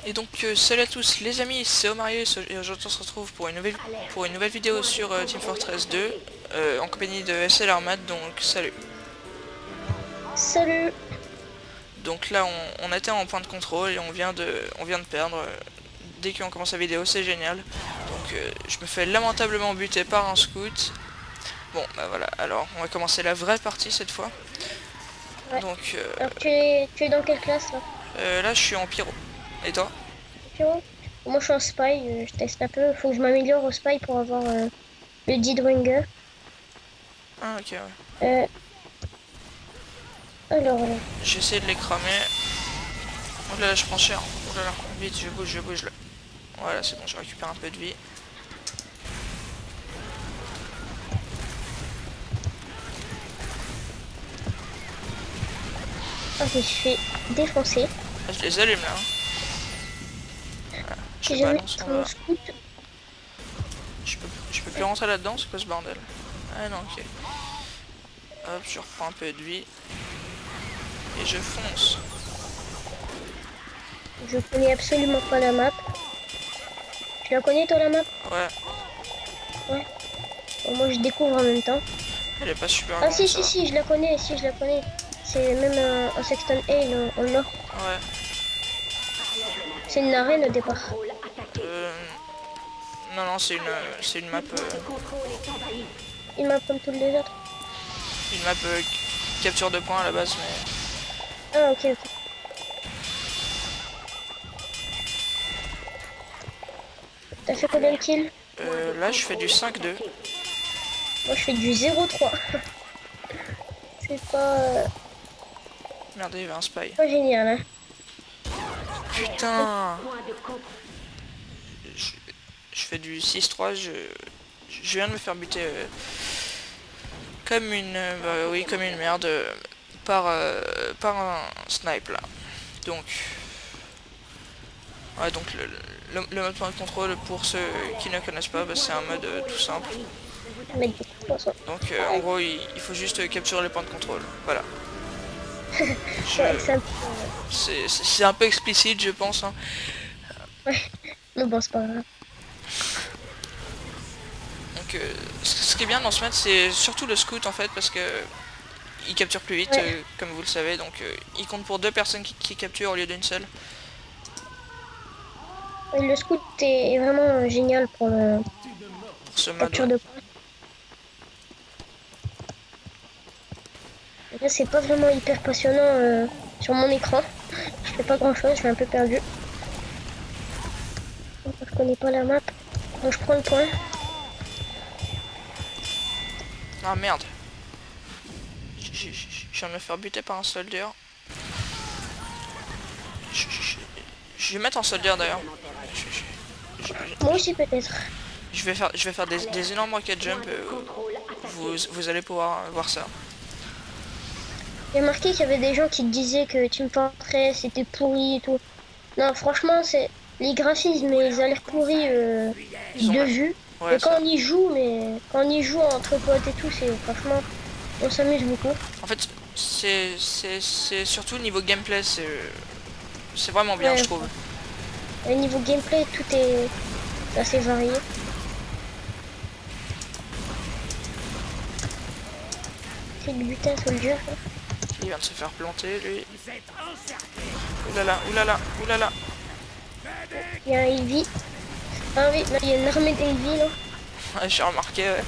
Et donc salut à tous les amis, c'est Omarius et aujourd'hui on se retrouve pour une nouvelle vidéo sur Team Fortress 2 en compagnie de SL Armad, donc salut. Salut. Donc là on était en point de contrôle et on vient de perdre dès qu'on commence la vidéo, c'est génial. Donc je me fais lamentablement buter par un scout. Bon bah voilà, alors on va commencer la vraie partie cette fois. Ouais. Donc Alors tu es dans quelle classe là? là je suis en pyro. Et toi? Pyro. Moi je suis en spy, je teste un peu. Faut que je m'améliore au spy pour avoir le Deadwinger. Ah ok ouais. Euh, alors J'essaie de les cramer. Oh là là je prends cher. Oh là là, vite je bouge là. Voilà, c'est bon, je récupère un peu de vie. je me suis fait défoncer. Ah, je les allume là. Hein. Voilà, je Si jamais balance, on mon va. scout, Je peux plus rentrer là-dedans, c'est quoi ce bordel? Ah non, ok. Hop, je reprends un peu de vie. Et je fonce. je connais absolument pas la map. Tu la connais toi la map? Ouais, Ouais. Bon, moi je découvre en même temps. elle est pas super Ah grande, si ça si va. si, je la connais, si je la connais. C'est même un Sexton Ale en or. Ouais. C'est une arène au départ. Euh... Non, non, c'est une map... Une map comme toutes les autres. une map capture de points à la base, mais... Ah ok ok. T'as fait combien de kills? Là, je fais du 5-2. Moi, je fais du 0,3. C'est Merde, il y avait un spy. pas génial, hein. Putain, je, je fais du 6-3, je viens de me faire buter comme une... bah oui, comme une merde par un snipe là. Donc... Ouais, donc le mode point de contrôle, pour ceux qui ne connaissent pas, bah, c'est un mode tout simple. Mais du coup, de toute façon. Donc en gros, il faut juste capturer les points de contrôle. Voilà. Je... Ouais, c'est un peu... C'est un peu explicite, je pense. Hein. Ouais, mais bon, c'est pas grave. Donc ce qui est bien dans ce mode, c'est surtout le scout en fait, parce que il capture plus vite, Ouais, comme vous le savez. Donc il compte pour deux personnes qui capturent au lieu d'une seule. ouais, le scout est vraiment génial pour la Pour ce mode, capture ouais. de points. Là, c'est pas vraiment hyper passionnant sur mon écran. Je fais pas grand-chose, je suis un peu perdu. Je connais pas la map. Donc, je prends le point. Ah merde. Je viens de me faire buter par un soldier. Je, je- je vais mettre en soldier d'ailleurs. Moi aussi, peut-être. Je vais faire des énormes rocket jump. Vous allez pouvoir voir ça. J'ai remarqué qu'il y avait des gens qui disaient que Team Fortress était pourri et tout. Non, franchement, c'est les graphismes, ils ont l'air pourris Ils ont de la... vue. Ouais, Mais ça. quand on y joue entre potes et tout, c'est franchement, on s'amuse beaucoup. En fait, c'est surtout niveau gameplay, c'est vraiment bien, je Ouais, trouve. au niveau gameplay, tout est assez varié. C'est le butin soldier. Il vient de se faire planter, lui. Oulala, oulala, oulala. Il y a un heavy. Ah oui, là, il y a une armée d'heavy, là. Ouais, j'ai remarqué, ouais.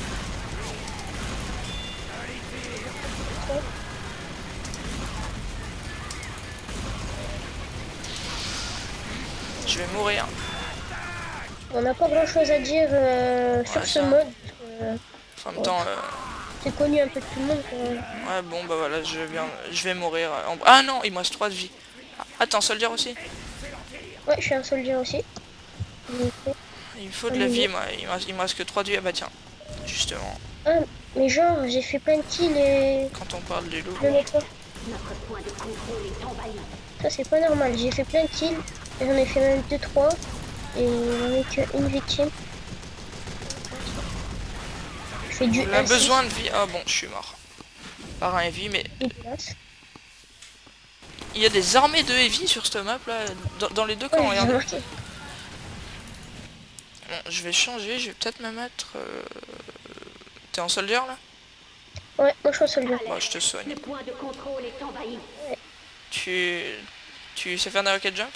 Je vais mourir. On n'a pas grand chose à dire Ouais, sur ce ça. mode. En même Bon, temps, c'est connu un peu de tout le monde. ouais, bon, bah voilà, je vais mourir. Ah non, il me reste 3 de vie. Ah, attends, soldier aussi. Ouais, je suis un soldier aussi. Donc, Il me faut de un la vie, milieu. moi. Il me reste que 3 de vie. Ah bah tiens, justement, Ah, mais genre, j'ai fait plein de kills et quand on parle du loup. je le mets pas. Ça, c'est pas normal. J'ai fait plein de kills. J'en ai fait même deux trois. Et j'en ai qu'une victime. Je fais du On a 1-6. besoin de vie. Ah bon, je suis mort. Par un heavy, mais Dégueulasse. il y a des armées de heavy sur cette map là, dans les deux camps, Ouais, j'ai regarde. remarqué. Bon, je vais changer, je vais peut-être me mettre... T'es en soldier là? Ouais, moi je suis en soldier. Bon, je te soigne. Le point de contrôle est envahi. Tu... Tu sais faire des rocket jump?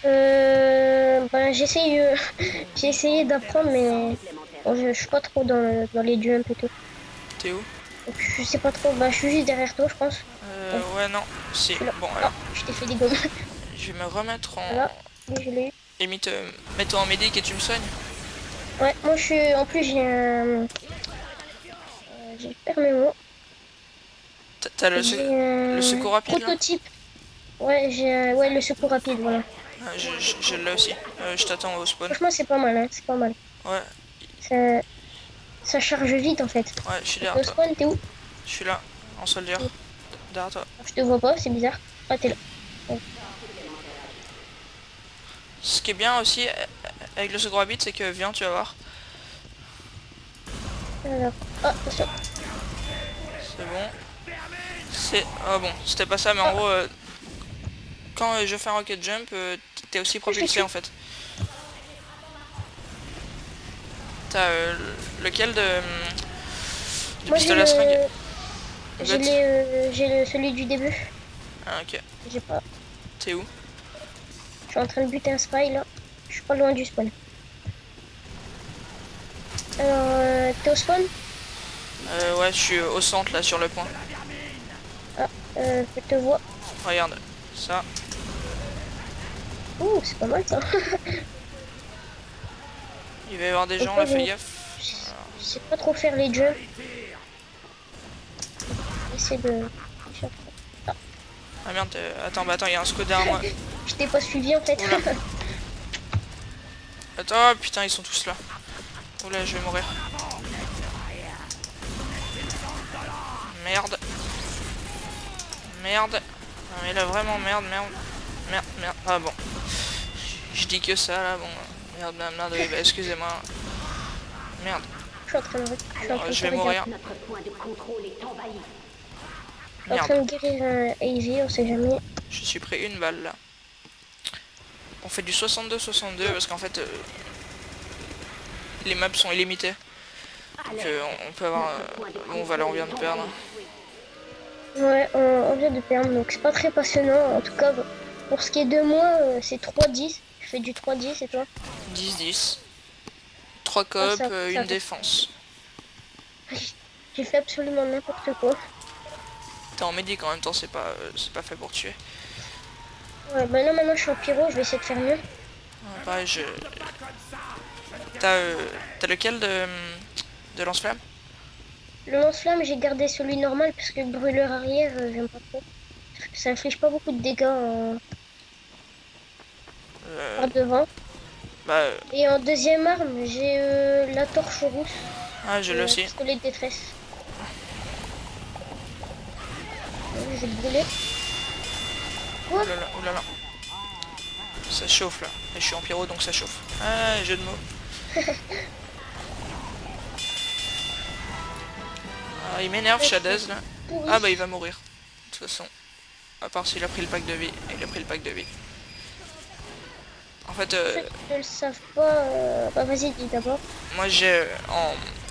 Ben, j'essaye, j'ai essayé d'apprendre, mais bon, je suis pas trop dans les jumps et tout. T'es où? Donc, je sais pas trop. Bah, je suis juste derrière toi, je pense. Ouais, non. Si. Je suis là. Bon, Ah, alors, je t'ai fait des gommes. je vais me remettre en... Voilà, oui, je l'ai eu. Limite, mets-toi en médic et tu me soignes. Ouais, moi je suis. En plus, j'ai un. J'ai perdu mes mots. T'as J'ai le secours rapide là? prototype. Ouais, j'ai ouais, le secours rapide, voilà. Ah, je l'ai aussi. Je t'attends au spawn. Franchement, c'est pas mal, hein, c'est pas mal. Ouais, Ça, ça charge vite en fait. ouais, je suis Au derrière toi. spawn, t'es où? Je suis là, en soldier. Oui. Derrière toi. Je te vois pas, c'est bizarre. Ah, t'es là. Ce qui est bien aussi avec le secours rapide, c'est que viens, tu vas voir. Alors. Ah, attention. C'est bon. C'est... Ah bon, c'était pas ça, mais en gros, quand je fais un rocket jump, t'es aussi propulsé en fait. T'as lequel de Moi, pistolet à seringue? j'ai celui du début. Ah ok. J'ai pas. T'es où? Je suis en train de buter un spy là. Je suis pas loin du spawn. Alors, t'es au spawn? Ouais, je suis au centre là, sur le point. Ah, je te vois. Regarde, ça. Ouh, c'est pas mal ça. Il va y avoir des gens Pourquoi là, fais je- gaffe. Je sais pas trop faire les jumps. Essayer de. Ah merde, attends, bah attends, il y a un squad derrière moi. Je t'ai pas suivi en fait. Oula. Attends, putain, ils sont tous là. Oula, je vais mourir. Merde. Merde. Non mais là vraiment merde, merde. Merde, merde. Ah bon. Je dis que ça là, bon. Merde, merde, merde, oui, bah, excusez-moi. Merde. Je suis en train de, je suis en train de Je vais courir. mourir. Notre point de contrôle est envahi. Je suis en train Merde. de guérir un AV, on sait jamais. Je suis pris une balle là. On fait du 62-62 parce qu'en fait les maps sont illimitées. Donc on peut avoir... bon voilà, on vient de perdre. Ouais, on vient de perdre, donc c'est pas très passionnant. En tout cas, pour ce qui est de moi, c'est 3-10. Je fais du 3-10 et toi? 10-10. 3 coop, ça une va. défense. J'ai fait absolument n'importe quoi. T'es en médic en même temps, c'est pas fait pour tuer. Ouais, bah là maintenant je suis en pyro, je vais essayer de faire mieux. Ouais, pareil, je... T'as lequel de lance-flamme? Le lance-flamme, j'ai gardé celui normal parce que le brûleur arrière, j'aime pas trop. Ça inflige pas beaucoup de dégâts par devant. Bah... Et en deuxième arme, j'ai la torche rousse. ah, je l'ai aussi. Pistolet de détresse. Je vais brûler. Quoi? Oulala, oulala. Ça chauffe là. Et je suis en pyro donc ça chauffe. Ah, jeu de mots. Ah, il m'énerve Shadez là. Pourri. Ah bah il va mourir. De toute façon. À part s'il a pris le pack de vie. Il a pris le pack de vie. En fait, Ceux qui ne le savent pas, bah vas-y, dis d'abord. moi j'ai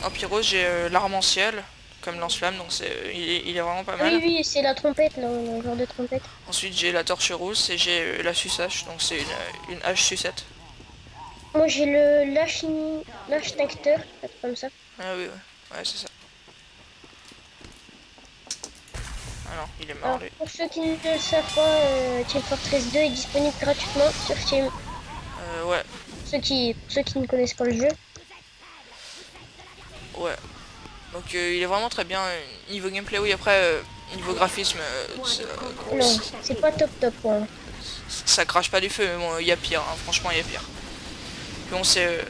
en pyro j'ai l'armentiel comme lance-flamme donc il est vraiment pas Ah mal. oui, oui, c'est la trompette, là, le genre de trompette. Ensuite j'ai la torche rousse et j'ai la suçage donc c'est une hache sucette. Moi, j'ai le lâche nectar, un truc comme ça. Ah oui ouais c'est ça. Ah non il est mort Alors, lui. pour ceux qui ne le savent pas, Team Fortress 2 est disponible gratuitement sur Steam. Ouais Pour ceux qui ne connaissent pas le jeu. ouais. Donc il est vraiment très bien. Niveau gameplay oui après niveau graphisme Non, c'est pas top top, quoi. ça crache pas du feu mais bon il y a pire hein. Franchement il y a pire. Puis bon c'est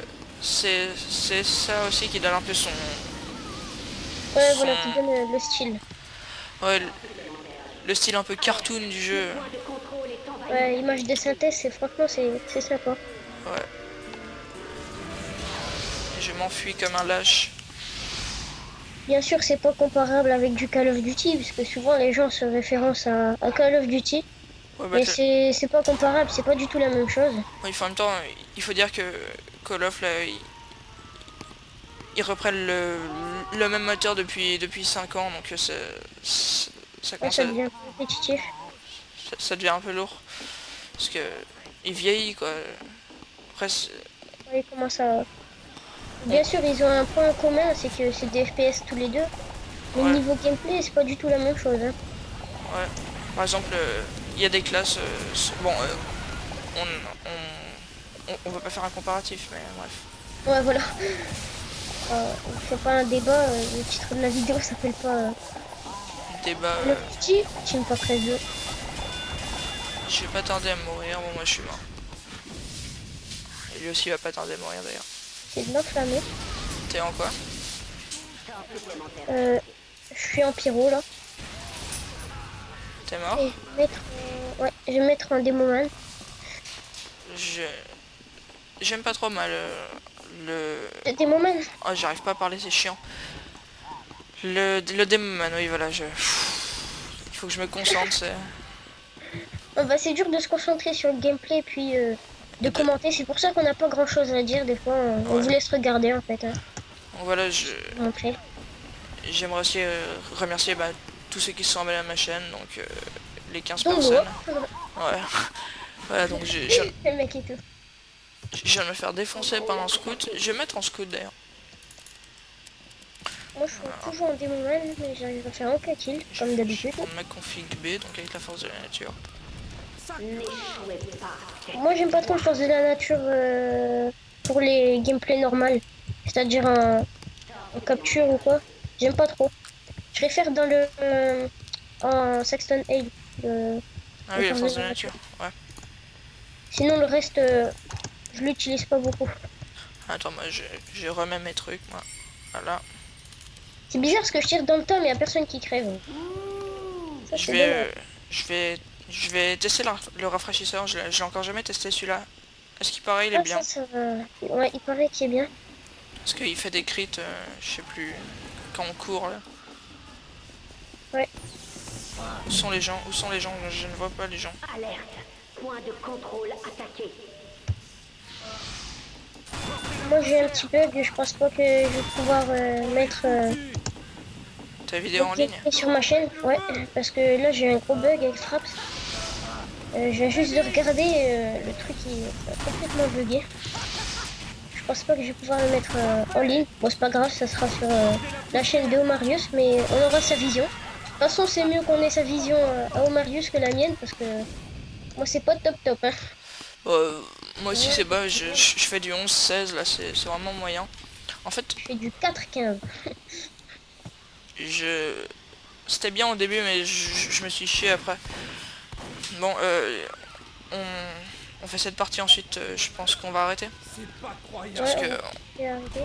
ça aussi qui donne un peu son... Ouais, voilà, qui donne le style. Ouais, le style un peu cartoon du jeu. Ouais, image de synthèse, franchement, c'est sympa. Ouais. Et je m'enfuis comme un lâche. Bien sûr, c'est pas comparable avec du Call of Duty, parce que souvent les gens se référencent à Call of Duty, Ouais, mais c'est pas comparable, c'est pas du tout la même chose. oui, en même temps, il faut dire que Call of, là, ils reprennent le même moteur depuis 5 ans, donc ça Ouais, commence ça à, devient compétitif. ça devient un peu lourd. Parce que il vieillit, quoi. Après, Ouais, comment ça... Bien sûr, ils ont un point commun, c'est que c'est des FPS tous les deux, mais ouais, niveau gameplay, c'est pas du tout la même chose, hein. ouais. Par exemple, il y a des classes... bon, on va pas faire un comparatif, mais bref. Ouais, voilà. On fait pas un débat, le titre de la vidéo s'appelle pas Débat... Call of Duty, Team Fortress 2. je vais pas tarder à mourir, bon moi je suis mort. Et lui aussi il va pas tarder à mourir d'ailleurs. C'est de l'enflammé. T'es en quoi? Je suis en pyro là. T'es mort? Et ouais, je vais mettre un démoman. Je... J'aime pas trop mal le... Démoman. Oh, j'arrive pas à parler, c'est chiant. Le Demoman, oui voilà, je... Il faut que je me concentre, c'est... Oh, bah, c'est dur de se concentrer sur le gameplay puis de commenter. C'est pour ça qu'on n'a pas grand chose à dire. Des fois, on Ouais. vous laisse regarder en fait, hein, Donc voilà, montrer. j'aimerais aussi remercier tous ceux qui se sont abonnés à ma chaîne, donc les 15 Donc, personnes. ouais. Ouais. Voilà, donc Le mec et tout. je viens de me faire défoncer par un scout. Je vais mettre en scout d'ailleurs. Moi, je suis toujours en démoman, mais j'arrive à faire un kill, comme d'habitude. Je vais prendre ma config B, donc avec la force de la nature. N'échouez pas. Moi, j'aime pas trop le force de la nature pour les gameplays normales. C'est-à-dire en capture ou quoi. J'aime pas trop. Je préfère dans le en Sexton Aid. Ah oui, la force de la nature, ouais. Sinon, le reste, je l'utilise pas beaucoup. Attends, moi je remets mes trucs, moi. Voilà. C'est bizarre parce que je tire dans le tas, mais y a personne qui crève. Ça, Je c'est vais, dommage. je vais tester le rafraîchisseur. Je l'ai encore jamais testé celui-là. Est-ce qu'il paraît, il est Ah, bien? ça va. Ouais, il paraît qu'il est bien. Parce qu'il fait des crits, je sais plus, quand on court là. Ouais. Où sont les gens? Où sont les gens? Je ne vois pas les gens. Alerte. Point de contrôle attaqué. Moi, j'ai un petit bug. Je pense pas que je vais pouvoir mettre Ta vidéo en le ligne? gameplay sur ma chaîne. Ouais, parce que là, j'ai un gros bug avec Fraps. Je viens juste de regarder, le truc il est complètement bugué. Je pense pas que je vais pouvoir le mettre en ligne. Bon, c'est pas grave, ça sera sur la chaîne de Omarius, mais on aura sa vision. De toute façon, c'est mieux qu'on ait sa vision à Omarius que la mienne, parce que moi, c'est pas top top, hein. Moi aussi c'est bas, je fais du 11-16 là, c'est vraiment moyen. En fait, Je fais du 4-15. c'était bien au début mais je me suis chié après. Bon, on fait cette partie ensuite, je pense qu'on va arrêter. Parce que C'est arrêté.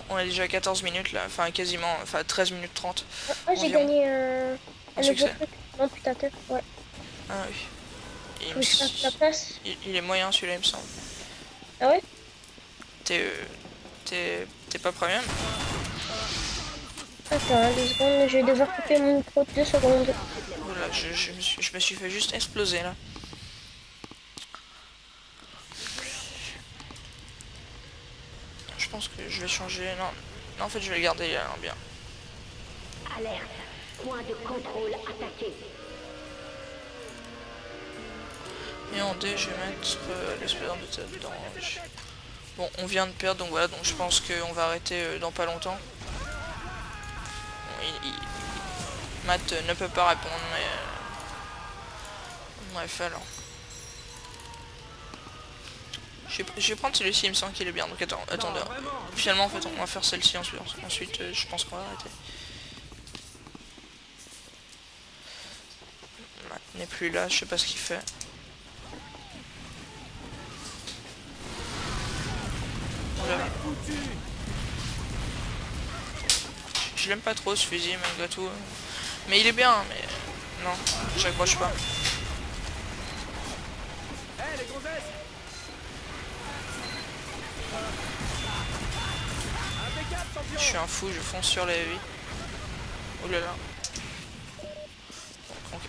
on est déjà à 14 minutes là, enfin quasiment, enfin 13 minutes 30. Ah, j'ai Environ. gagné un nouveau succès. truc. L'amputateur, ouais. Ah oui. Il, Faut me que je fasse la s- place. il est moyen celui-là il me semble. Ah ouais? T'es pas premium? Attends, 2 secondes, je vais devoir couper mon micro 2 secondes. Voilà, je me suis fait juste exploser là. Je pense que je vais changer. Non, non en fait je vais le garder bien. Alerte. Point de contrôle attaqué. Et en D je vais mettre l'explosion de tête dedans. Bon, on vient de perdre donc voilà, donc je pense qu'on va arrêter dans pas longtemps. Bon, Matt ne peut pas répondre mais... Bref alors. Je vais prendre celui-ci, il me semble qu'il est bien. Donc attends, finalement en fait on va faire celle-ci ensuite je pense qu'on va arrêter. Matt n'est plus là, je sais pas ce qu'il fait. Je l'aime pas trop ce fusil malgré tout. Mais il est bien, mais non, j'accroche pas. Je suis un fou, je fonce sur les heavy. Oh là là.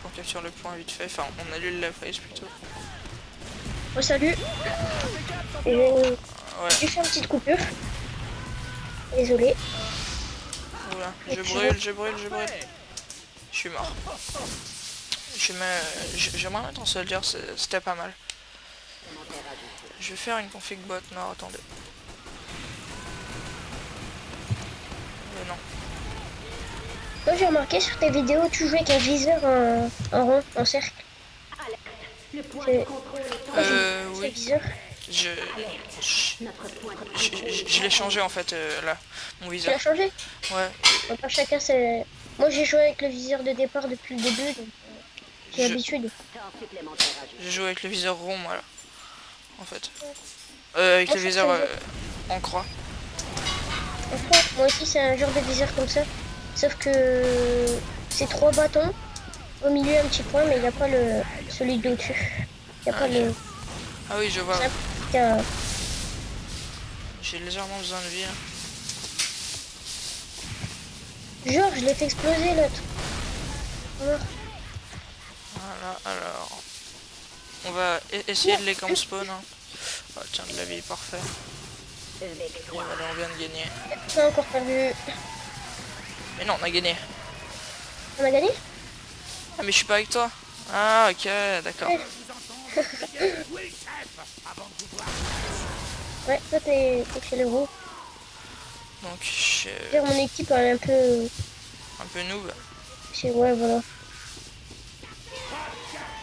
On capture le point vite fait, enfin on annule la phase plutôt. Oh salut. Ouais, J'ai fait une petite coupure. Désolé. voilà, je brûle. Je suis mort. J'aimerais mettre en soldier, c'était pas mal. Je vais faire une config bot, non attendez. Mais non. Moi j'ai remarqué sur tes vidéos, tu jouais avec un viseur en rond, en cercle. Alerte. Le point C'est- de contrôle est en C'est Oui, viseur. je Notre point de contrôle. je l'ai changé en fait là, mon Tu viseur. l'as changé? Ouais, Bon, pas chacun c'est. Moi j'ai joué avec le viseur de départ depuis le début, donc j'ai je, l'habitude. Temps supplémentaire ajouté. je joue avec le viseur rond voilà, en fait. Avec Moi, le je viseur trouve en croix. Franchement, moi aussi c'est un genre de viseur comme ça. Sauf que c'est 3 bâtons. Au milieu un petit point, mais il n'y a pas celui de au-dessus. Il n'y a Ah, pas ok. le. Ah oui, je vois. C'est un petit, J'ai légèrement besoin de vie. Hein. Genre, je l'ai fait exploser l'autre. Alors, Voilà, alors... On va essayer de les camp spawn. Hein. Oh, tiens, de la vie, parfait. Et Victoire. voilà, on vient de gagner. on a encore perdu. Mais non, on a gagné. On a gagné? Ah, mais je suis pas avec toi. Ah, ok, d'accord. Ouais, toi t'es chez le gros. Donc, je suis Dire mon équipe elle est un peu. un peu noob. Ouais, voilà.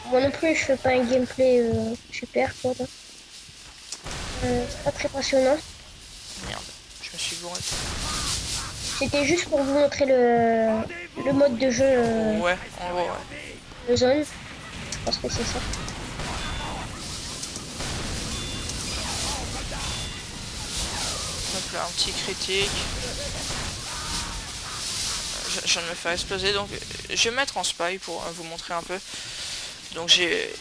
Moi non plus, je fais pas un gameplay super, quoi. Là. C'est pas très passionnant. Merde, je me suis gouré. C'était juste pour vous montrer le mode de jeu Ouais, en gros, ouais. de zone. Je pense que c'est ça. Donc là, un petit critique. Je viens de me faire exploser, donc je vais mettre en spy pour vous montrer un peu. Donc j'ai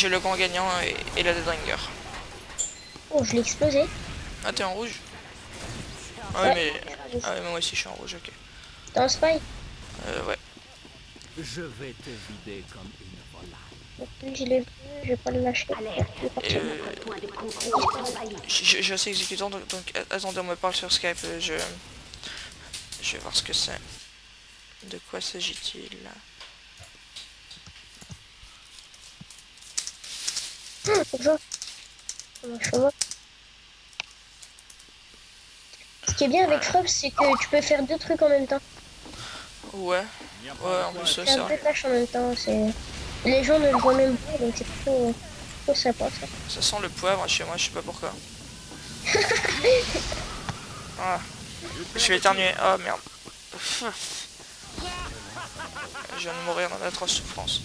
le grand gagnant et la Deadringer. Oh, je l'ai explosé. Ah, t'es en rouge? Ah oui, Ouais. mais... Ah oui, mais moi aussi je suis en rouge, ok. Dans le spy. Ouais. Je vais te vider comme une volaille. Donc, lui, je l'ai vu, je vais pas le lâcher. Alerte. Il est parti. Notre point de contrôle est envahi. Je suis exécutant, donc attendez, on me parle sur Skype, je vais voir ce que c'est. De quoi s'agit-il? Bonjour. Comment je fais moi? Ce qui est bien avec Frub, c'est que tu peux faire 2 trucs en même temps. Ouais, en plus ça, Faire 2 tâches en même temps. Les gens ne le voient même pas, donc c'est plutôt sympa ça. ça sent le poivre chez moi, je sais pas pourquoi. Ah, je vais éternuer, oh merde. Je viens de mourir dans d'atroces souffrances.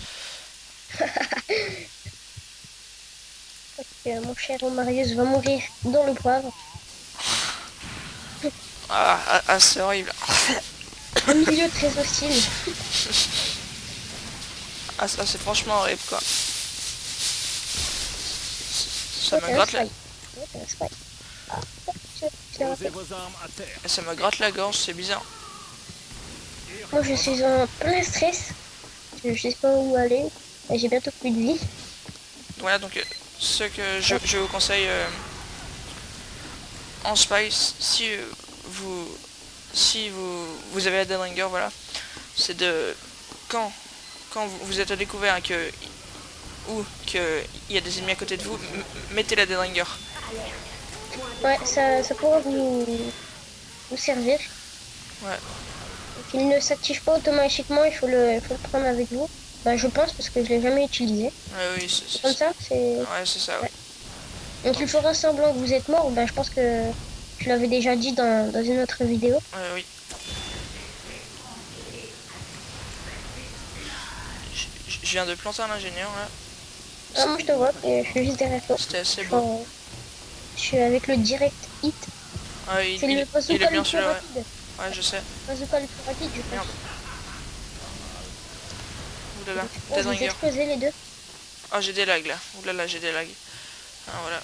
Mon cher Marius va mourir dans le poivre. Ah, c'est horrible. Un milieu très hostile. Ah, ça c'est franchement horrible quoi. Ça Ouais, me t'es un gratte la... spy. Ouais, t'es un spy. Ah, je l'ai Posez raté. vos armes à terre. Ça me gratte la gorge, c'est bizarre. Moi je suis en plein stress. Je sais pas où aller. Et j'ai bientôt plus de vie. Voilà, donc ce que je vous conseille en Spice, si vous avez la Deadringer, voilà, c'est de quand vous êtes à découvert et que il y a des ennemis à côté de vous, mettez la Deadringer. Ouais, ça pourra vous servir. Ouais. Donc, il ne s'active pas automatiquement, il faut le prendre avec vous. Bah, je pense parce que je l'ai jamais utilisé. Ouais, oui, c'est Comme ça, c'est. ouais, c'est ça. Ouais. Donc il fera semblant que vous êtes mort. Bah, je pense que je l'avais déjà dit dans une autre vidéo. Oui. Je viens de planter un ingénieur là. Ah, moi je te vois, et je suis juste derrière toi. C'était assez beau. Je suis avec le direct hit. Ah, C'est le il est bazooka bien le plus celui-là. Ouais. rapide. Ouais, je sais. Bazooka le plus rapide, je pense. Merde. Oulala, Oh, je les ai Deadringer. explosés les deux. Ah, j'ai des lags là. Oulala, j'ai des lags. Ah, voilà.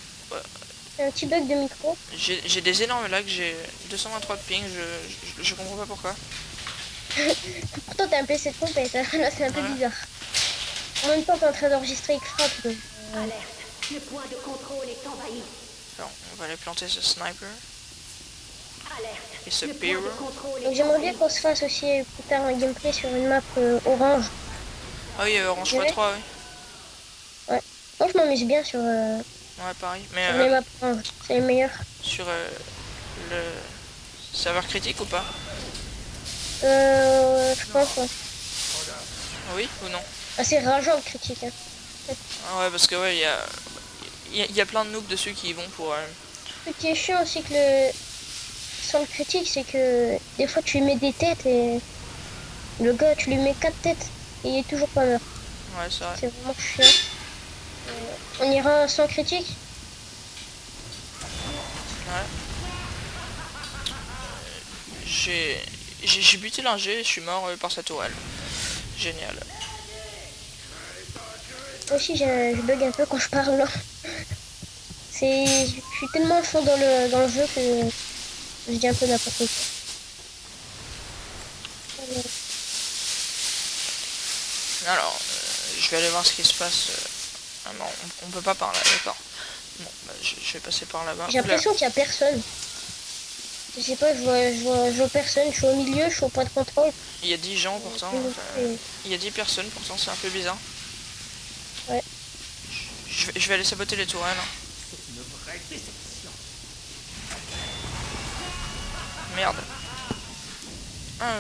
Ouais. un petit bug de micro. J'ai des énormes lags, j'ai 223 de ping, je comprends pas pourquoi. Pourtant t'as un PC de compète, là c'est un peu Ouais. bizarre. En même temps t'es en train d'enregistrer avec frappe. Donc, Alerte. Le point de contrôle est envahi. Alors, on va aller planter ce sniper Alerte. et ce Le point pyro. de contrôle donc est j'aimerais bien envahi. qu'on se fasse aussi plus tard un gameplay sur une map orange. Ah oui, Orange Ouais. x3, oui. Moi je m'amuse bien sur, Ouais, pareil. Mais sur les maps orange, c'est les meilleurs. sur le serveur critique ou pas? Je pense, ouais. Oui ou non? Ah, c'est rageant le critique. Hein. Ah ouais, parce que ouais, il y a plein de noobs dessus qui y vont pour... Ce qui est chiant aussi que le... Sans le critique, c'est que des fois tu lui mets des têtes et le gars tu lui mets 4 têtes et il est toujours pas mort. Ouais, c'est vrai. C'est vraiment chiant. On ira sans critique. Ouais. J'ai buté l'ingé et je suis mort par sa tourelle. Génial. Moi aussi je bug un peu quand je parle là. Je suis tellement à fond dans le jeu que je dis un peu n'importe quoi. Alors, je vais aller voir ce qui se passe. Ah non, on peut pas par là, d'accord. Bon, bah, je vais passer par là-bas. J'ai l'impression qu'il y a personne. Je sais pas, je vois personne. Je suis au milieu, je suis au point de contrôle. Il y a 10 gens pourtant. Il y a 10 personnes pourtant, c'est un peu bizarre. Ouais. Je vais aller saboter les tourelles. Merde. Ah,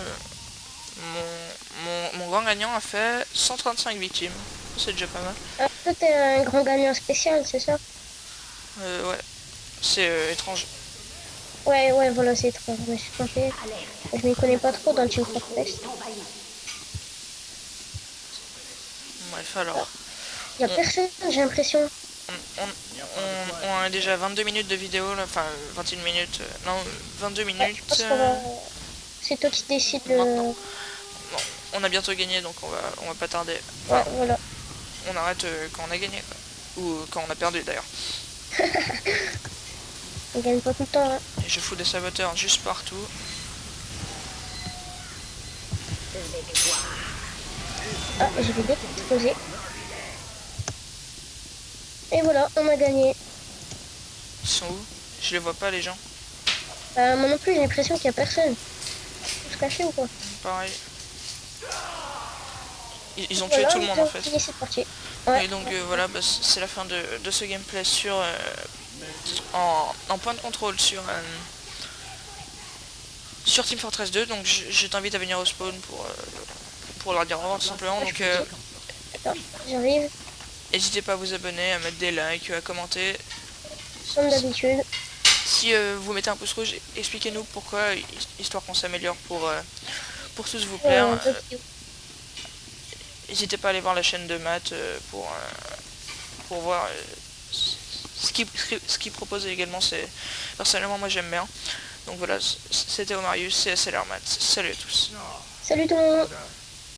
mon grand gagnant a fait 135 victimes. C'est déjà pas mal. Ah, toi t'es un grand gagnant spécial, c'est ça? Ouais. C'est étrange. Ouais, voilà, c'est étrange. Je me suis trompée. Je m'y connais pas trop dans le Team Fortress. Bref, alors. Il y a personne, j'ai l'impression. On a déjà 22 minutes de vidéo, là, enfin 21 minutes. Non, 22 minutes. Je pense qu'on va... C'est toi qui décides le... Maintenant. Bon, on a bientôt gagné, donc on va pas tarder. Ouais, Enfin, voilà. on arrête quand on a gagné, quoi. Ou quand on a perdu d'ailleurs. On gagne pas tout le temps. Hein. Et je fous des saboteurs juste partout. Ah, je vais l'exploser. Et voilà, on a gagné. Ils sont où? Je les vois pas, les gens. Moi non plus, j'ai l'impression qu'il y a personne. Tous cachés ou quoi? Pareil. Ils ont Voilà, tué tout le monde en fait. fini cette partie. Ouais. Et donc voilà, bah, c'est la fin de ce gameplay sur en point de contrôle sur Team Fortress 2. Donc je t'invite à venir au spawn pour leur dire au revoir tout simplement. Donc Attends, j'arrive, n'hésitez pas à vous abonner, à mettre des likes, à commenter. comme d'habitude. Si vous mettez un pouce rouge, expliquez-nous pourquoi, histoire qu'on s'améliore pour tous vous plaire. N'hésitez pas à aller voir la chaîne de Matt pour voir ce qu'il propose également. Personnellement, moi j'aime bien. Donc voilà, c'était Omarius, c'est SLR Matt. Salut à tous. Salut tout le monde.